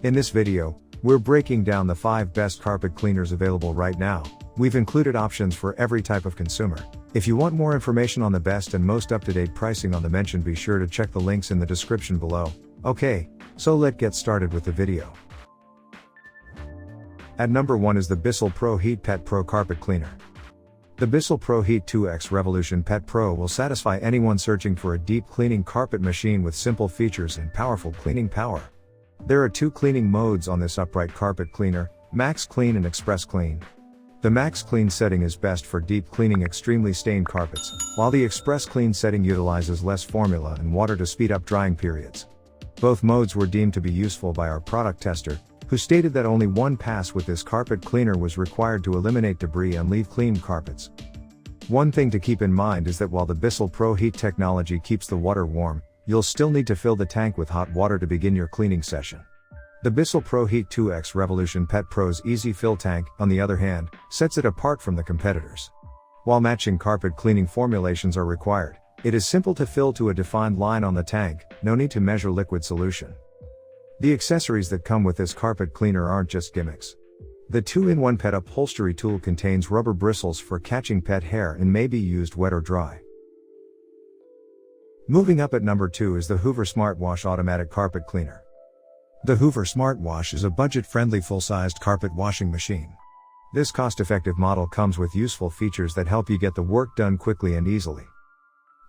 In this video, we're breaking down the 5 best carpet cleaners available right now. We've included options for every type of consumer. If you want more information on the best and most up-to-date pricing on the mention, be sure to check the links in the description below. Okay, so let's get started with the video. At number 1 is the Bissell ProHeat Pet Pro Carpet Cleaner. The Bissell ProHeat 2X Revolution Pet Pro will satisfy anyone searching for a deep cleaning carpet machine with simple features and powerful cleaning power. There are 2 cleaning modes on this upright carpet cleaner, Max Clean and Express Clean. The Max Clean setting is best for deep cleaning extremely stained carpets, while the Express Clean setting utilizes less formula and water to speed up drying periods. Both modes were deemed to be useful by our product tester, who stated that only one pass with this carpet cleaner was required to eliminate debris and leave clean carpets. One thing to keep in mind is that while the Bissell ProHeat technology keeps the water warm, you'll still need to fill the tank with hot water to begin your cleaning session. The Bissell ProHeat 2X Revolution Pet Pro's Easy Fill tank, on the other hand, sets it apart from the competitors. While matching carpet cleaning formulations are required, it is simple to fill to a defined line on the tank, no need to measure liquid solution. The accessories that come with this carpet cleaner aren't just gimmicks. The 2-in-1 pet upholstery tool contains rubber bristles for catching pet hair and may be used wet or dry. Moving up at number 2 is the Hoover Smartwash Automatic Carpet Cleaner. The Hoover Smartwash is a budget-friendly full-sized carpet washing machine. This cost-effective model comes with useful features that help you get the work done quickly and easily.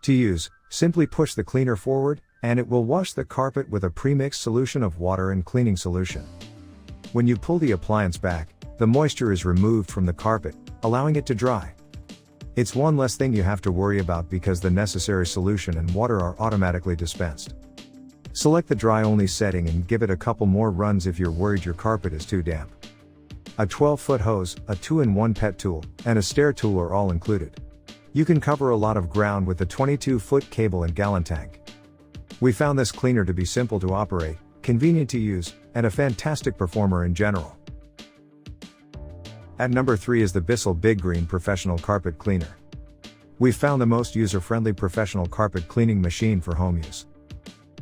To use, simply push the cleaner forward, and it will wash the carpet with a pre-mixed solution of water and cleaning solution. When you pull the appliance back, the moisture is removed from the carpet, allowing it to dry. It's one less thing you have to worry about because the necessary solution and water are automatically dispensed. Select the dry-only setting and give it a couple more runs if you're worried your carpet is too damp. A 12-foot hose, a 2-in-1 pet tool, and a stair tool are all included. You can cover a lot of ground with the 22-foot cable and gallon tank. We found this cleaner to be simple to operate, convenient to use, and a fantastic performer in general. At number 3 is the Bissell Big Green Professional Carpet Cleaner. We've found the most user-friendly professional carpet cleaning machine for home use.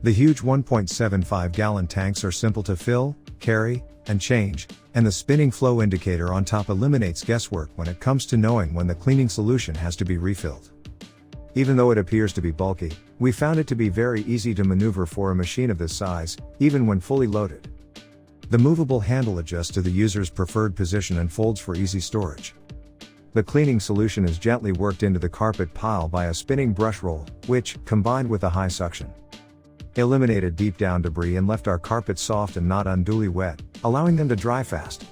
The huge 1.75-gallon tanks are simple to fill, carry, and change, and the spinning flow indicator on top eliminates guesswork when it comes to knowing when the cleaning solution has to be refilled. Even though it appears to be bulky, we found it to be very easy to maneuver for a machine of this size, even when fully loaded. The movable handle adjusts to the user's preferred position and folds for easy storage. The cleaning solution is gently worked into the carpet pile by a spinning brush roll, which, combined with a high suction, eliminated deep down debris and left our carpets soft and not unduly wet, allowing them to dry fast.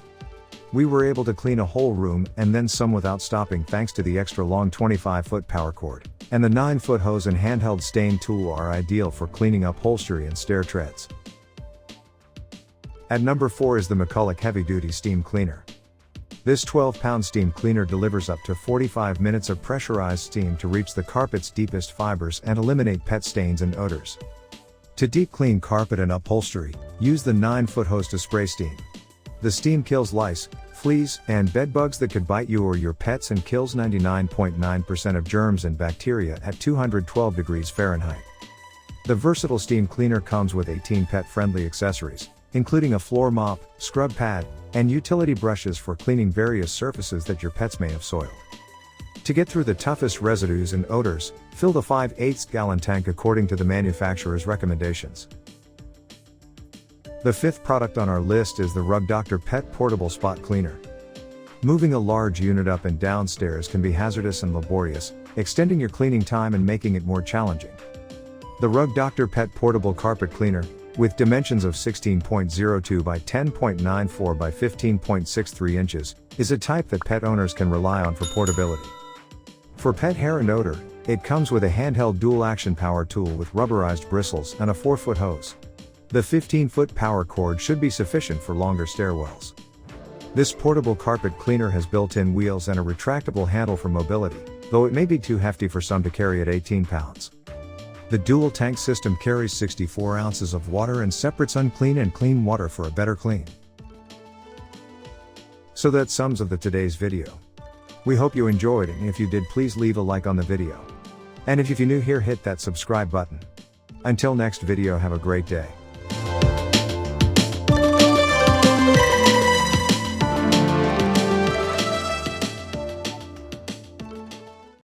We were able to clean a whole room and then some without stopping thanks to the extra long 25-foot power cord, and the 9-foot hose and handheld stain tool are ideal for cleaning upholstery and stair treads. At number 4 is the McCulloch Heavy Duty Steam Cleaner. This 12-pound steam cleaner delivers up to 45 minutes of pressurized steam to reach the carpet's deepest fibers and eliminate pet stains and odors. To deep clean carpet and upholstery, use the 9-foot hose to spray steam. The steam kills lice, fleas, and bed bugs that could bite you or your pets and kills 99.9% of germs and bacteria at 212 degrees Fahrenheit. The versatile steam cleaner comes with 18 pet-friendly accessories, including a floor mop, scrub pad, and utility brushes for cleaning various surfaces that your pets may have soiled. To get through the toughest residues and odors, fill the 5/8-gallon tank according to the manufacturer's recommendations. The 5th product on our list is the Rug Doctor Pet Portable Spot Cleaner. Moving a large unit up and downstairs can be hazardous and laborious, extending your cleaning time and making it more challenging. The Rug Doctor Pet Portable Carpet Cleaner, with dimensions of 16.02 by 10.94 by 15.63 inches, is a type that pet owners can rely on for portability. For pet hair and odor, it comes with a handheld dual-action power tool with rubberized bristles and a 4-foot hose. The 15-foot power cord should be sufficient for longer stairwells. This portable carpet cleaner has built-in wheels and a retractable handle for mobility, though it may be too hefty for some to carry at 18 pounds. The dual tank system carries 64 ounces of water and separates unclean and clean water for a better clean. So that sums up today's video. We hope you enjoyed it, and if you did, please leave a like on the video. And if you're new here, hit that subscribe button. Until next video, have a great day.